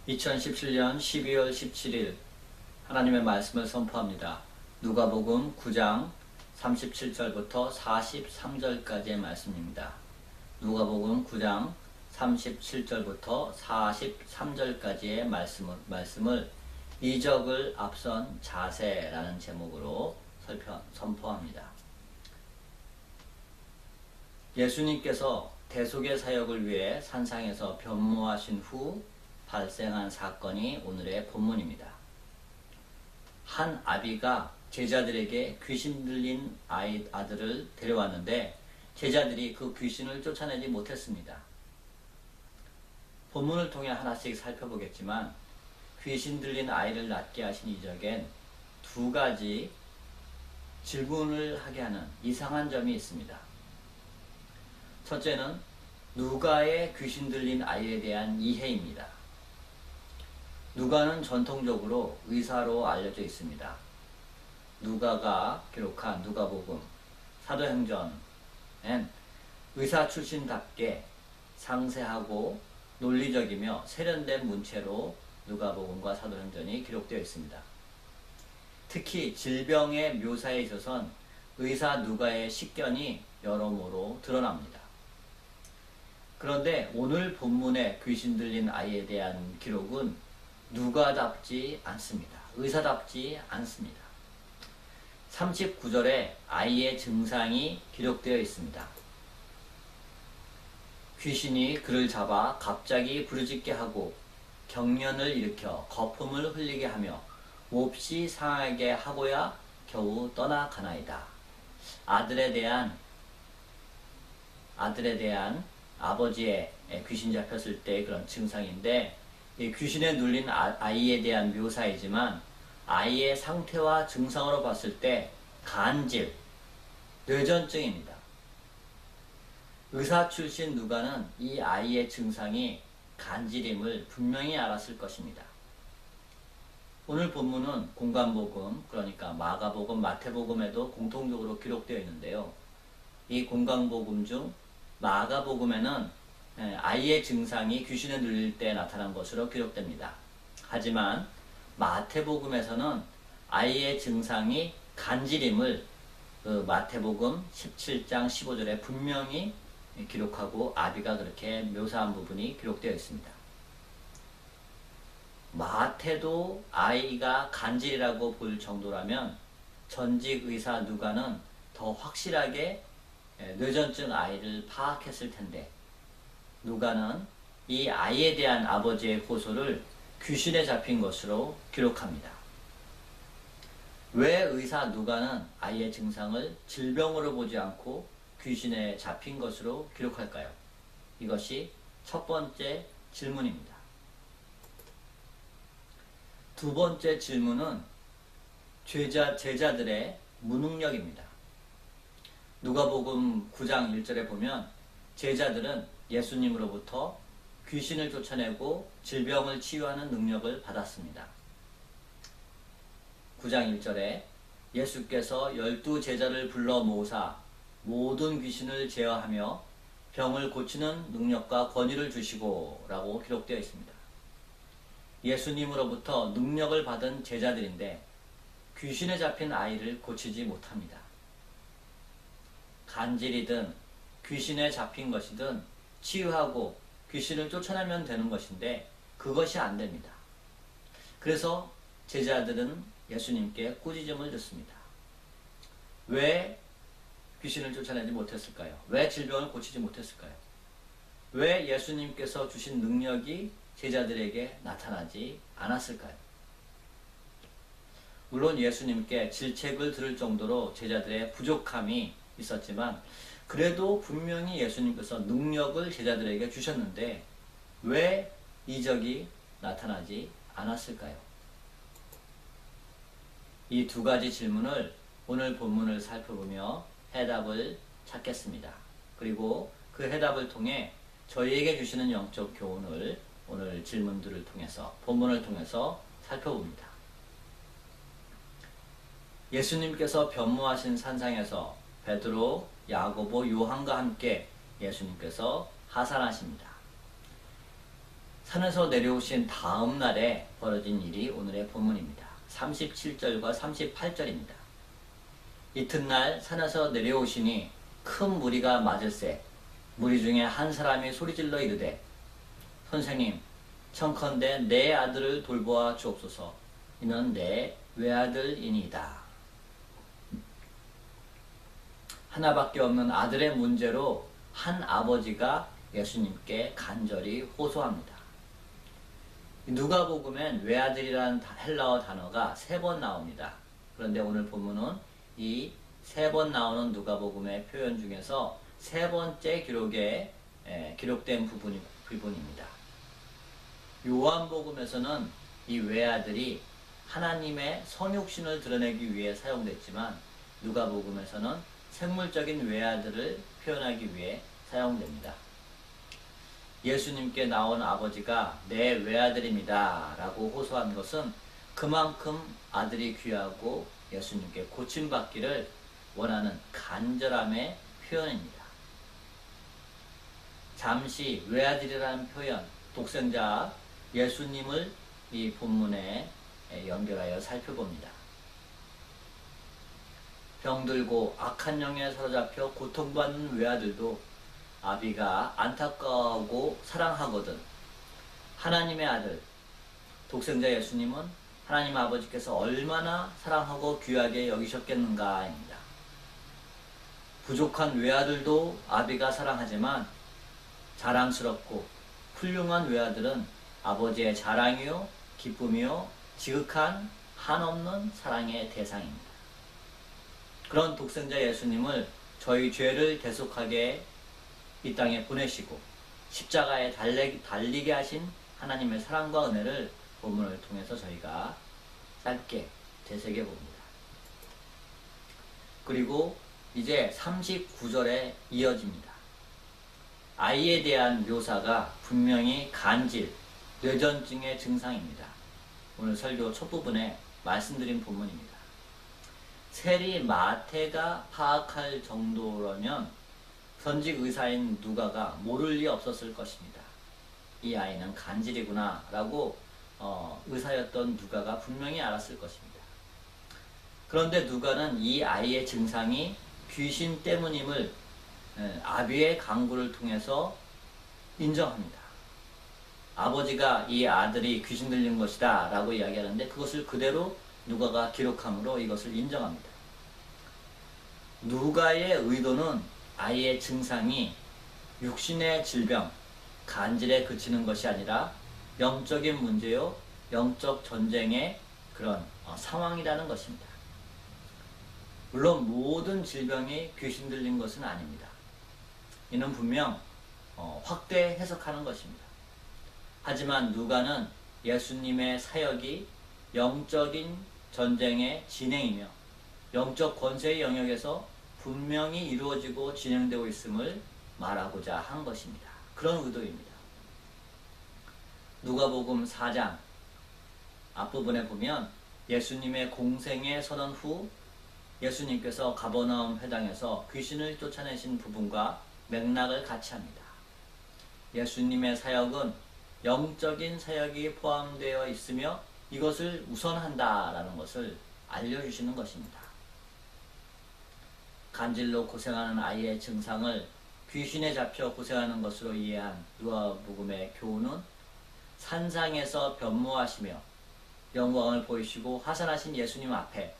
2017년 12월 17일 하나님의 말씀을 선포합니다. 누가복음 9장 37절부터 43절까지의 말씀입니다. 누가복음 9장 37절부터 43절까지의 말씀을 이적을 앞선 자세라는 제목으로 선포합니다. 예수님께서 대속의 사역을 위해 산상에서 변모하신 후 발생한 사건이 오늘의 본문입니다. 한 아비가 제자들에게 귀신 들린 아들을 데려왔는데 제자들이 그 귀신을 쫓아내지 못했습니다. 본문을 통해 하나씩 살펴보겠지만 귀신 들린 아이를 낫게 하신 이적엔 두 가지 질문을 하게 하는 이상한 점이 있습니다. 첫째는 누가의 귀신 들린 아이에 대한 이해입니다. 누가는 전통적으로 의사로 알려져 있습니다. 누가가 기록한 누가복음, 사도행전엔 의사 출신답게 상세하고 논리적이며 세련된 문체로 누가복음과 사도행전이 기록되어 있습니다. 특히 질병의 묘사에 있어서는 의사 누가의 식견이 여러모로 드러납니다. 그런데 오늘 본문의 귀신 들린 아이에 대한 기록은 누가답지 않습니다. 의사답지 않습니다. 39절에 아이의 증상이 기록되어 있습니다. 귀신이 그를 잡아 갑자기 부르짖게 하고 경련을 일으켜 거품을 흘리게 하며 몹시 상하게 하고야 겨우 떠나가나이다. 아들에 대한 아버지의 귀신 잡혔을 때 그런 증상인데 이 귀신에 눌린 아이에 대한 묘사이지만 아이의 상태와 증상으로 봤을 때 간질, 뇌전증입니다. 의사 출신 누가는 이 아이의 증상이 간질임을 분명히 알았을 것입니다. 오늘 본문은 공관복음, 그러니까 마가복음, 마태복음에도 공통적으로 기록되어 있는데요. 이 공관복음 중 마가복음에는 아이의 증상이 귀신에 눌릴 때 나타난 것으로 기록됩니다. 하지만 마태복음에서는 아이의 증상이 간질임을 마태복음 17장 15절에 분명히 기록하고 아비가 그렇게 묘사한 부분이 기록되어 있습니다. 마태도 아이가 간질이라고 볼 정도라면 전직 의사 누가는 더 확실하게 뇌전증 아이를 파악했을 텐데 누가는 이 아이에 대한 아버지의 고소를 귀신에 잡힌 것으로 기록합니다. 왜 의사 누가는 아이의 증상을 질병으로 보지 않고 귀신에 잡힌 것으로 기록할까요? 이것이 첫 번째 질문입니다. 두 번째 질문은 제자들의 무능력입니다. 누가복음 9장 1절에 보면 제자들은 예수님으로부터 귀신을 쫓아내고 질병을 치유하는 능력을 받았습니다. 9장 1절에 예수께서 12제자를 불러 모으사 모든 귀신을 제어하며 병을 고치는 능력과 권위를 주시고 라고 기록되어 있습니다. 예수님으로부터 능력을 받은 제자들인데 귀신에 잡힌 아이를 고치지 못합니다. 간질이든 귀신에 잡힌 것이든 치유하고 귀신을 쫓아내면 되는 것인데 그것이 안 됩니다. 그래서 제자들은 예수님께 꾸짖음을 듣습니다. 왜 귀신을 쫓아내지 못했을까요? 왜 질병을 고치지 못했을까요? 왜 예수님께서 주신 능력이 제자들에게 나타나지 않았을까요? 물론 예수님께 질책을 들을 정도로 제자들의 부족함이 있었지만 그래도 분명히 예수님께서 능력을 제자들에게 주셨는데 왜 이적이 나타나지 않았을까요? 이 두 가지 질문을 오늘 본문을 살펴보며 해답을 찾겠습니다. 그리고 그 해답을 통해 저희에게 주시는 영적 교훈을 오늘 질문들을 통해서 본문을 통해서 살펴봅니다. 예수님께서 변모하신 산상에서 베드로, 야고보, 요한과 함께 예수님께서 하산하십니다. 산에서 내려오신 다음 날에 벌어진 일이 오늘의 본문입니다. 37절과 38절입니다. 이튿날 산에서 내려오시니 큰 무리가 맞을세 무리 중에 한 사람이 소리질러 이르되 선생님 청컨대 내 아들을 돌보아 주옵소서 이는 내 외아들이니이다. 하나밖에 없는 아들의 문제로 한 아버지가 예수님께 간절히 호소합니다. 누가복음엔 외아들이라는 헬라어 단어가 3번 나옵니다. 그런데 오늘 본문은 이 3번 나오는 누가복음의 표현 중에서 3번째 기록에 기록된 부분입니다. 요한복음에서는 이 외아들이 하나님의 성육신을 드러내기 위해 사용됐지만 누가복음에서는 생물적인 외아들을 표현하기 위해 사용됩니다. 예수님께 나온 아버지가 내 외아들입니다 라고 호소한 것은 그만큼 아들이 귀하고 예수님께 고침받기를 원하는 간절함의 표현입니다. 잠시 외아들이라는 표현, 독생자 예수님을 이 본문에 연결하여 살펴봅니다. 병들고 악한 영에 사로잡혀 고통받는 외아들도 아비가 안타까워하고 사랑하거든 하나님의 아들 독생자 예수님은 하나님 아버지께서 얼마나 사랑하고 귀하게 여기셨겠는가입니다. 부족한 외아들도 아비가 사랑하지만 자랑스럽고 훌륭한 외아들은 아버지의 자랑이요 기쁨이요 지극한 한없는 사랑의 대상입니다. 그런 독생자 예수님을 저희 죄를 대속하게 이 땅에 보내시고 십자가에 달리게 하신 하나님의 사랑과 은혜를 본문을 통해서 저희가 짧게 되새겨 봅니다. 그리고 이제 39절에 이어집니다. 아이에 대한 묘사가 분명히 간질, 뇌전증의 증상입니다. 오늘 설교 첫 부분에 말씀드린 본문입니다. 세리 마태가 파악할 정도라면 선직 의사인 누가가 모를 리 없었을 것입니다. 이 아이는 간질이구나 라고 의사였던 누가가 분명히 알았을 것입니다. 그런데 누가는 이 아이의 증상이 귀신 때문임을 아비의 강구를 통해서 인정합니다. 아버지가 이 아들이 귀신 들린 것이다 라고 이야기하는데 그것을 그대로 누가가 기록함으로 이것을 인정합니다. 누가의 의도는 아이의 증상이 육신의 질병, 간질에 그치는 것이 아니라 영적인 문제요, 영적 전쟁의 그런 상황이라는 것입니다. 물론 모든 질병이 귀신 들린 것은 아닙니다. 이는 분명 확대 해석하는 것입니다. 하지만 누가는 예수님의 사역이 영적인 전쟁의 진행이며 영적 권세의 영역에서 분명히 이루어지고 진행되고 있음을 말하고자 한 것입니다. 그런 의도입니다. 누가복음 4장 앞부분에 보면 예수님의 공생의 선언 후 예수님께서 가버나움 회당에서 귀신을 쫓아내신 부분과 맥락을 같이 합니다. 예수님의 사역은 영적인 사역이 포함되어 있으며 이것을 우선한다라는 것을 알려주시는 것입니다. 간질로 고생하는 아이의 증상을 귀신에 잡혀 고생하는 것으로 이해한 누가복음의 교훈은 산상에서 변모하시며 영광을 보이시고 하산하신 예수님 앞에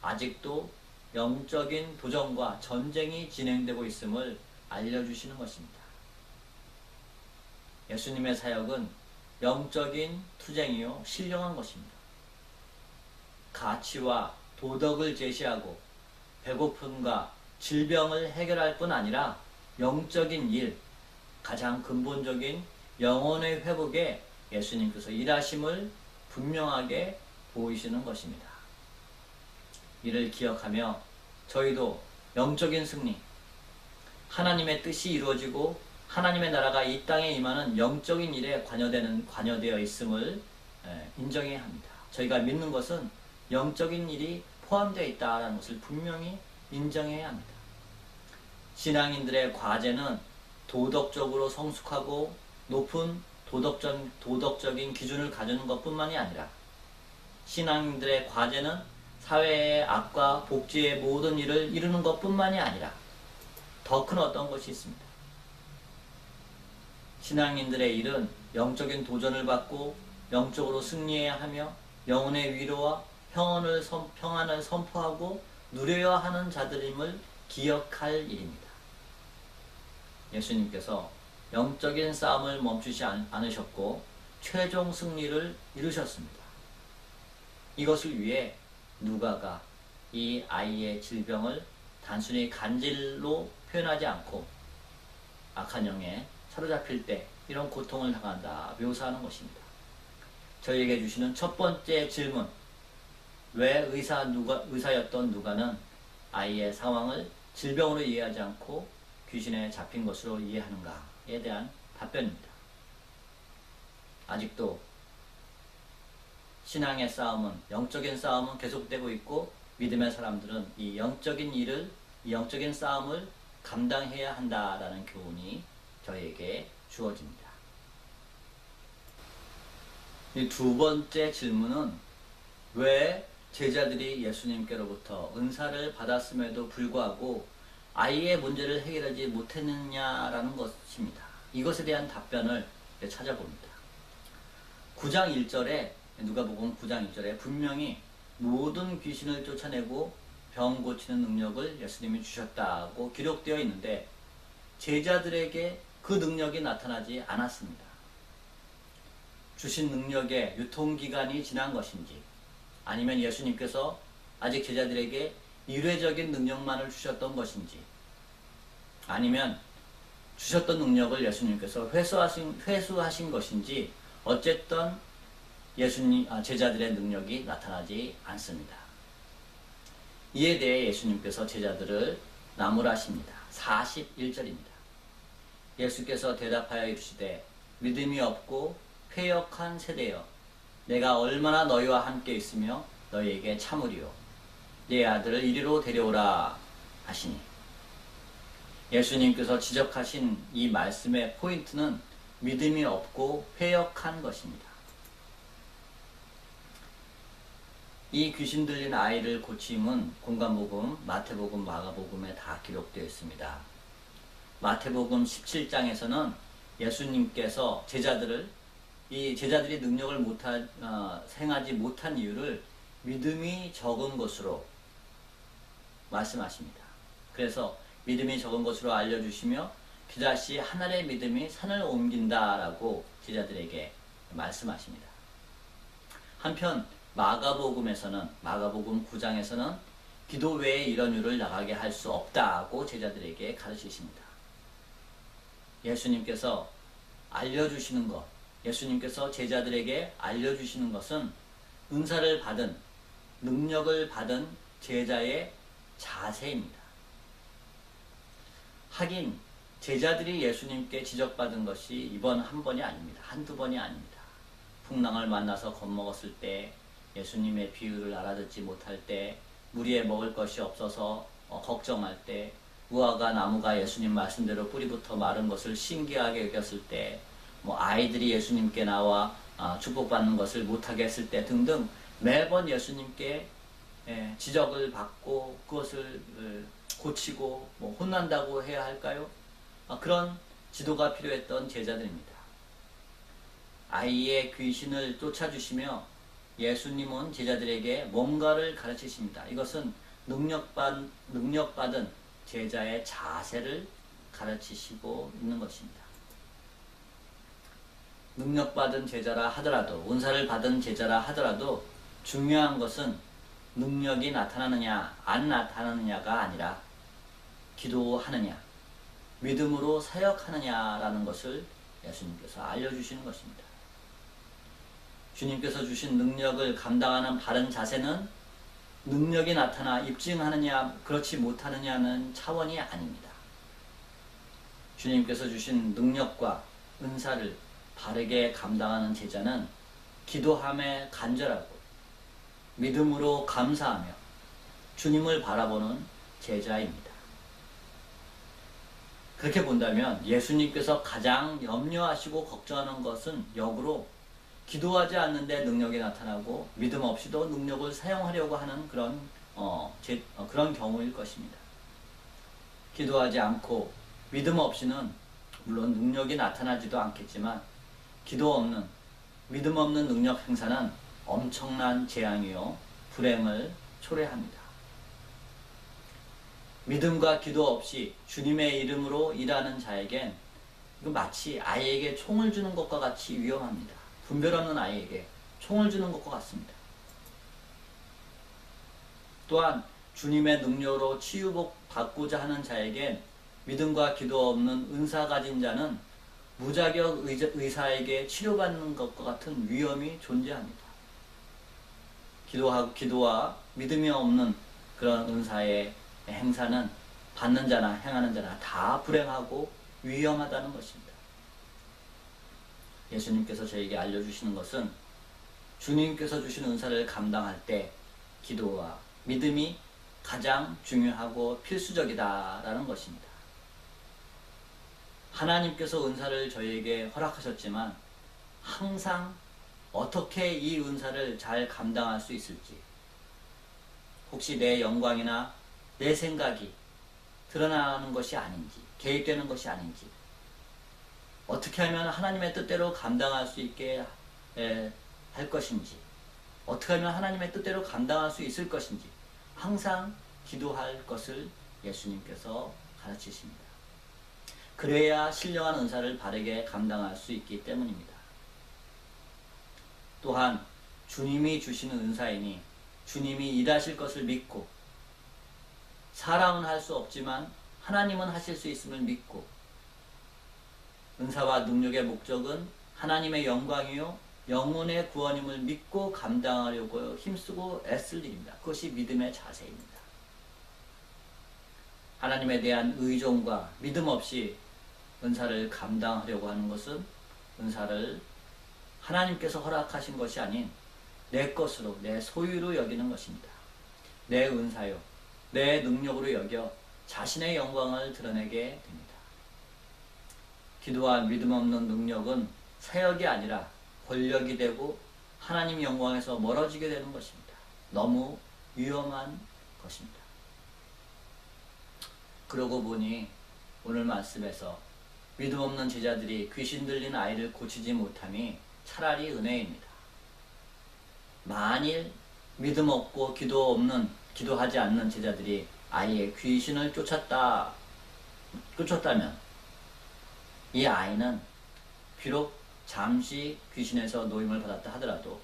아직도 영적인 도전과 전쟁이 진행되고 있음을 알려주시는 것입니다. 예수님의 사역은 영적인 투쟁이요 신령한 것입니다. 가치와 도덕을 제시하고 배고픔과 질병을 해결할 뿐 아니라 영적인 일, 가장 근본적인 영혼의 회복에 예수님께서 일하심을 분명하게 보이시는 것입니다. 이를 기억하며 저희도 영적인 승리, 하나님의 뜻이 이루어지고 하나님의 나라가 이 땅에 임하는 영적인 일에 관여되어 있음을 인정해야 합니다. 저희가 믿는 것은 영적인 일이 포함되어 있다는 것을 분명히 인정해야 합니다. 신앙인들의 과제는 도덕적으로 성숙하고 높은 도덕적인 기준을 가지는 것뿐만이 아니라 신앙인들의 과제는 사회의 악과 복지의 모든 일을 이루는 것뿐만이 아니라 더 큰 어떤 것이 있습니다. 신앙인들의 일은 영적인 도전을 받고 영적으로 승리해야 하며 영혼의 위로와 평안을 선포하고 누려야 하는 자들임을 기억할 일입니다. 예수님께서 영적인 싸움을 멈추지 않으셨고 최종 승리를 이루셨습니다. 이것을 위해 누가가 이 아이의 질병을 단순히 간질로 표현하지 않고 악한 영에 사로잡힐 때 이런 고통을 당한다 묘사하는 것입니다. 저희에게 주시는 첫 번째 질문, 왜 의사였던 누가는 아이의 상황을 질병으로 이해하지 않고 귀신에 잡힌 것으로 이해하는가에 대한 답변입니다. 아직도 신앙의 싸움은, 영적인 싸움은 계속되고 있고 믿음의 사람들은 이 영적인 싸움을 감당해야 한다라는 교훈이 저희에게 주어집니다. 이 두 번째 질문은 왜 제자들이 예수님께로부터 은사를 받았음에도 불구하고 아이의 문제를 해결하지 못했느냐라는 것입니다. 이것에 대한 답변을 찾아봅니다. 9장 1절에 누가복음 9장 1절에 분명히 모든 귀신을 쫓아내고 병 고치는 능력을 예수님이 주셨다고 기록되어 있는데 제자들에게 그 능력이 나타나지 않았습니다. 주신 능력의 유통기간이 지난 것인지 아니면 예수님께서 아직 제자들에게 일회적인 능력만을 주셨던 것인지 아니면 주셨던 능력을 예수님께서 회수하신 것인지 어쨌든 제자들의 능력이 나타나지 않습니다. 이에 대해 예수님께서 제자들을 나무라십니다. 41절입니다. 예수께서 대답하여 이르시되 믿음이 없고 패역한 세대여 내가 얼마나 너희와 함께 있으며 너희에게 참으리요 내 아들을 이리로 데려오라 하시니 예수님께서 지적하신 이 말씀의 포인트는 믿음이 없고 패역한 것입니다. 이 귀신 들린 아이를 고침은 공관복음, 마태복음, 마가복음에 다 기록되어 있습니다. 마태복음 17장에서는 예수님께서 제자들이 능력을 행하지 못한 이유를 믿음이 적은 것으로 말씀하십니다. 그래서 믿음이 적은 것으로 알려주시며 비다시 하늘의 믿음이 산을 옮긴다라고 제자들에게 말씀하십니다. 한편 마가복음 9장에서는 기도 외에 이런 일을 나가게 할 수 없다고 제자들에게 가르치십니다. 예수님께서 제자들에게 알려주시는 것은 은사를 받은, 능력을 받은 제자의 자세입니다. 하긴 제자들이 예수님께 지적받은 것이 이번 한 번이 아닙니다. 한두 번이 아닙니다. 풍랑을 만나서 겁먹었을 때, 예수님의 비유를 알아듣지 못할 때, 무리에 먹을 것이 없어서 걱정할 때, 무화과 나무가 예수님 말씀대로 뿌리부터 마른 것을 신기하게 여겼을 때, 아이들이 예수님께 나와 축복받는 것을 못하게 했을 때 등등 매번 예수님께 지적을 받고 그것을 고치고 혼난다고 해야 할까요? 그런 지도가 필요했던 제자들입니다. 아이의 귀신을 쫓아주시며 예수님은 제자들에게 뭔가를 가르치십니다. 이것은 능력받은 제자의 자세를 가르치시고 있는 것입니다. 능력받은 제자라 하더라도, 은사를 받은 제자라 하더라도 중요한 것은 능력이 나타나느냐 안 나타나느냐가 아니라 기도하느냐, 믿음으로 사역하느냐라는 것을 예수님께서 알려주시는 것입니다. 주님께서 주신 능력을 감당하는 바른 자세는 능력이 나타나 입증하느냐 그렇지 못하느냐는 차원이 아닙니다. 주님께서 주신 능력과 은사를 바르게 감당하는 제자는 기도함에 간절하고 믿음으로 감사하며 주님을 바라보는 제자입니다. 그렇게 본다면 예수님께서 가장 염려하시고 걱정하는 것은 역으로 기도하지 않는데 능력이 나타나고 믿음 없이도 능력을 사용하려고 하는 그런 경우일 것입니다. 기도하지 않고 믿음 없이는 물론 능력이 나타나지도 않겠지만 기도 없는 믿음 없는 능력 행사는 엄청난 재앙이요 불행을 초래합니다. 믿음과 기도 없이 주님의 이름으로 일하는 자에겐 이거 마치 아이에게 총을 주는 것과 같이 위험합니다. 분별 없는 아이에게 총을 주는 것과 같습니다. 또한 주님의 능력으로 치유받고자 하는 자에겐 믿음과 기도 없는 은사 가진 자는 무자격 의사에게 치료받는 것과 같은 위험이 존재합니다. 기도와 믿음이 없는 그런 은사의 행사는 받는 자나 행하는 자나 다 불행하고 위험하다는 것입니다. 예수님께서 저에게 알려주시는 것은 주님께서 주신 은사를 감당할 때 기도와 믿음이 가장 중요하고 필수적이다라는 것입니다. 하나님께서 은사를 저희에게 허락하셨지만 항상 어떻게 이 은사를 잘 감당할 수 있을지, 혹시 내 영광이나 내 생각이 드러나는 것이 아닌지, 개입되는 것이 아닌지, 어떻게 하면 하나님의 뜻대로 감당할 수 있게 할 것인지, 어떻게 하면 하나님의 뜻대로 감당할 수 있을 것인지 항상 기도할 것을 예수님께서 가르치십니다. 그래야 신령한 은사를 바르게 감당할 수 있기 때문입니다. 또한 주님이 주시는 은사이니 주님이 일하실 것을 믿고, 사람은 할 수 없지만 하나님은 하실 수 있음을 믿고, 은사와 능력의 목적은 하나님의 영광이요 영혼의 구원임을 믿고 감당하려고 힘쓰고 애쓸 일입니다. 그것이 믿음의 자세입니다. 하나님에 대한 의존과 믿음 없이 은사를 감당하려고 하는 것은 은사를 하나님께서 허락하신 것이 아닌 내 것으로, 내 소유로 여기는 것입니다. 내 은사요, 내 능력으로 여겨 자신의 영광을 드러내게 됩니다. 기도와 믿음 없는 능력은 사역이 아니라 권력이 되고 하나님 영광에서 멀어지게 되는 것입니다. 너무 위험한 것입니다. 그러고 보니 오늘 말씀에서 믿음 없는 제자들이 귀신 들린 아이를 고치지 못함이 차라리 은혜입니다. 만일 믿음 없고 기도하지 않는 제자들이 아이의 귀신을 쫓았다면 이 아이는 비록 잠시 귀신에서 노임을 받았다 하더라도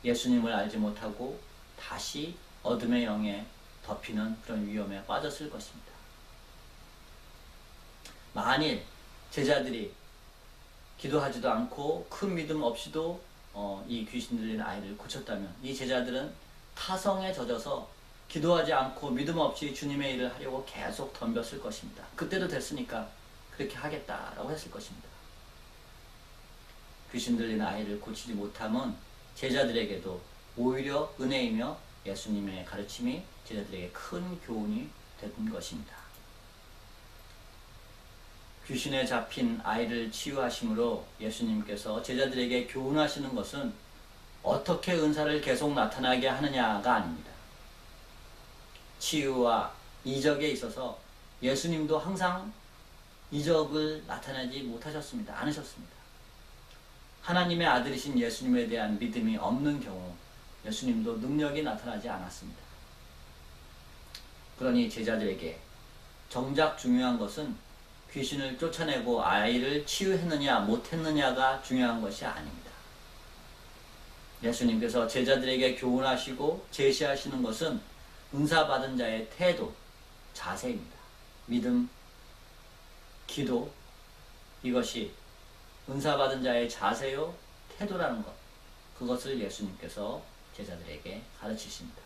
예수님을 알지 못하고 다시 어둠의 영에 덮이는 그런 위험에 빠졌을 것입니다. 만일 제자들이 기도하지도 않고 큰 믿음 없이도 이 귀신 들린 아이를 고쳤다면 이 제자들은 타성에 젖어서 기도하지 않고 믿음 없이 주님의 일을 하려고 계속 덤볐을 것입니다. 그때도 됐으니까 그렇게 하겠다라고 했을 것입니다. 귀신 들린 아이를 고치지 못함은 제자들에게도 오히려 은혜이며 예수님의 가르침이 제자들에게 큰 교훈이 된 것입니다. 귀신에 잡힌 아이를 치유하심으로 예수님께서 제자들에게 교훈하시는 것은 어떻게 은사를 계속 나타나게 하느냐가 아닙니다. 치유와 이적에 있어서 예수님도 항상 이적을 나타내지 못하셨습니다. 않으셨습니다. 하나님의 아들이신 예수님에 대한 믿음이 없는 경우 예수님도 능력이 나타나지 않았습니다. 그러니 제자들에게 정작 중요한 것은 귀신을 쫓아내고 아이를 치유했느냐 못했느냐가 중요한 것이 아닙니다. 예수님께서 제자들에게 교훈하시고 제시하시는 것은 은사받은 자의 태도, 자세입니다. 믿음, 기도, 이것이 은사받은 자의 자세요, 태도라는 것, 그것을 예수님께서 제자들에게 가르치십니다.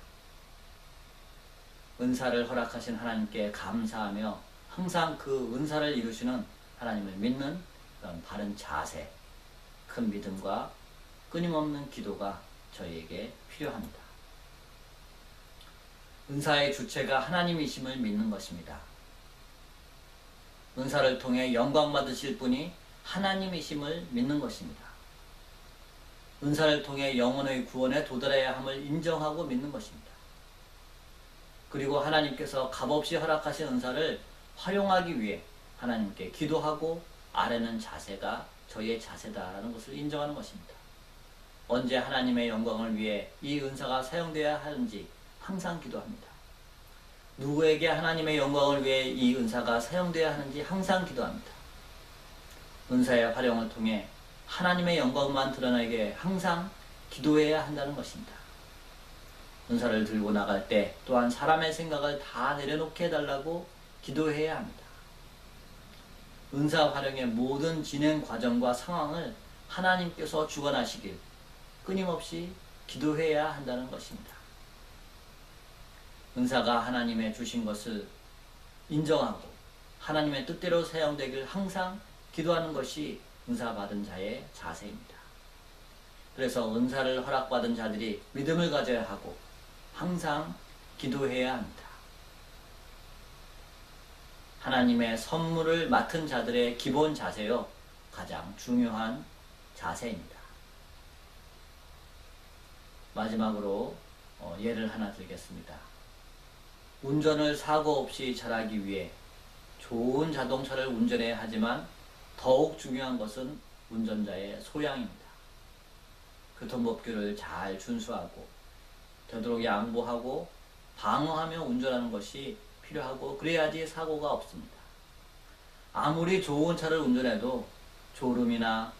은사를 허락하신 하나님께 감사하며 항상 그 은사를 이루시는 하나님을 믿는 그런 바른 자세, 큰 믿음과 끊임없는 기도가 저희에게 필요합니다. 은사의 주체가 하나님이심을 믿는 것입니다. 은사를 통해 영광 받으실 분이 하나님이심을 믿는 것입니다. 은사를 통해 영혼의 구원에 도달해야 함을 인정하고 믿는 것입니다. 그리고 하나님께서 값없이 허락하신 은사를 활용하기 위해 하나님께 기도하고 아뢰는 자세가 저희의 자세다라는 것을 인정하는 것입니다. 언제 하나님의 영광을 위해 이 은사가 사용되어야 하는지 항상 기도합니다. 누구에게 하나님의 영광을 위해 이 은사가 사용되어야 하는지 항상 기도합니다. 은사의 활용을 통해 하나님의 영광만 드러나게 항상 기도해야 한다는 것입니다. 은사를 들고 나갈 때 또한 사람의 생각을 다 내려놓게 해달라고 기도해야 합니다. 은사 활용의 모든 진행 과정과 상황을 하나님께서 주관하시길 끊임없이 기도해야 한다는 것입니다. 은사가 하나님의 주신 것을 인정하고 하나님의 뜻대로 사용되길 항상 기도하는 것이 은사 받은 자의 자세입니다. 그래서 은사를 허락받은 자들이 믿음을 가져야 하고 항상 기도해야 합니다. 하나님의 선물을 맡은 자들의 기본 자세요, 가장 중요한 자세입니다. 마지막으로 예를 하나 들겠습니다. 운전을 사고 없이 잘하기 위해 좋은 자동차를 운전해야 하지만 더욱 중요한 것은 운전자의 소양입니다. 교통법규를 잘 준수하고 되도록 양보하고 방어하며 운전하는 것이 필요하고 그래야지 사고가 없습니다. 아무리 좋은 차를 운전해도 졸음이나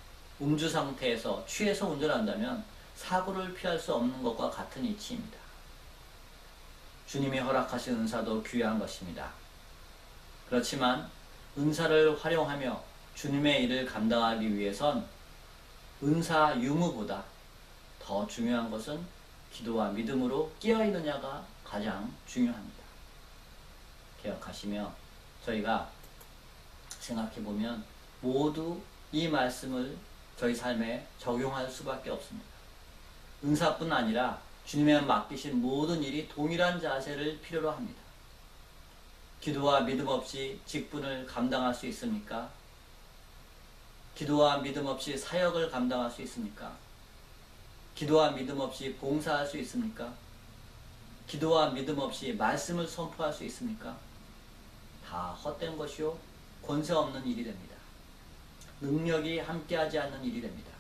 음주 상태에서 취해서 운전한다면 사고를 피할 수 없는 것과 같은 이치입니다. 주님이 허락하신 은사도 귀한 것입니다. 그렇지만 은사를 활용하며 주님의 일을 감당하기 위해선 은사 유무보다 더 중요한 것은 기도와 믿음으로 깨어있느냐가 가장 중요합니다. 기억하시며 저희가 생각해보면 모두 이 말씀을 저희 삶에 적용할 수밖에 없습니다. 은사뿐 아니라 주님의 맡기신 모든 일이 동일한 자세를 필요로 합니다. 기도와 믿음 없이 직분을 감당할 수 있습니까? 기도와 믿음 없이 사역을 감당할 수 있습니까? 기도와 믿음 없이 봉사할 수 있습니까? 기도와 믿음 없이 말씀을 선포할 수 있습니까? 다 헛된 것이요 권세 없는 일이 됩니다. 능력이 함께하지 않는 일이 됩니다.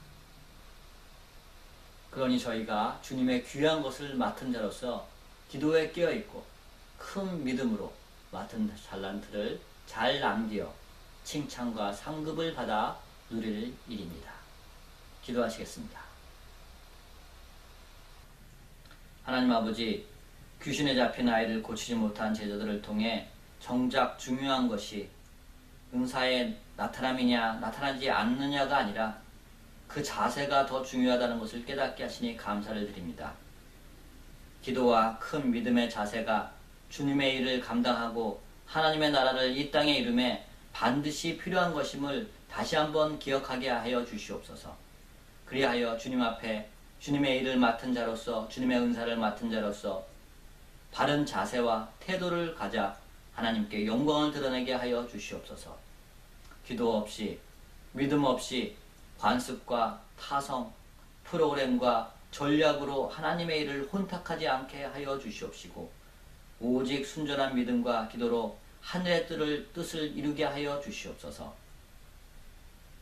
그러니 저희가 주님의 귀한 것을 맡은 자로서 기도에 깨어있고 큰 믿음으로 맡은 달란트를 잘 남기어 칭찬과 상급을 받아 누릴 일입니다. 기도하시겠습니다. 하나님 아버지, 귀신에 잡힌 아이를 고치지 못한 제자들을 통해 정작 중요한 것이 은사의 나타남이냐 나타나지 않느냐가 아니라 그 자세가 더 중요하다는 것을 깨닫게 하시니 감사를 드립니다. 기도와 큰 믿음의 자세가 주님의 일을 감당하고 하나님의 나라를 이 땅에 이룸에 반드시 필요한 것임을 다시 한번 기억하게 하여 주시옵소서. 그리하여 주님 앞에 주님의 일을 맡은 자로서 주님의 은사를 맡은 자로서 바른 자세와 태도를 가져 하나님께 영광을 드러내게 하여 주시옵소서. 기도 없이 믿음 없이 관습과 타성, 프로그램과 전략으로 하나님의 일을 혼탁하지 않게 하여 주시옵시고 오직 순전한 믿음과 기도로 하늘의 뜻을 이루게 하여 주시옵소서.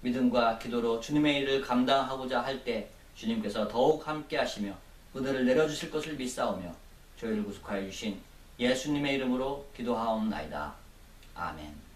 믿음과 기도로 주님의 일을 감당하고자 할 때 주님께서 더욱 함께 하시며 은혜를 내려주실 것을 믿사오며 저희를 구속하여 주신 예수님의 이름으로 기도하옵나이다. 아멘.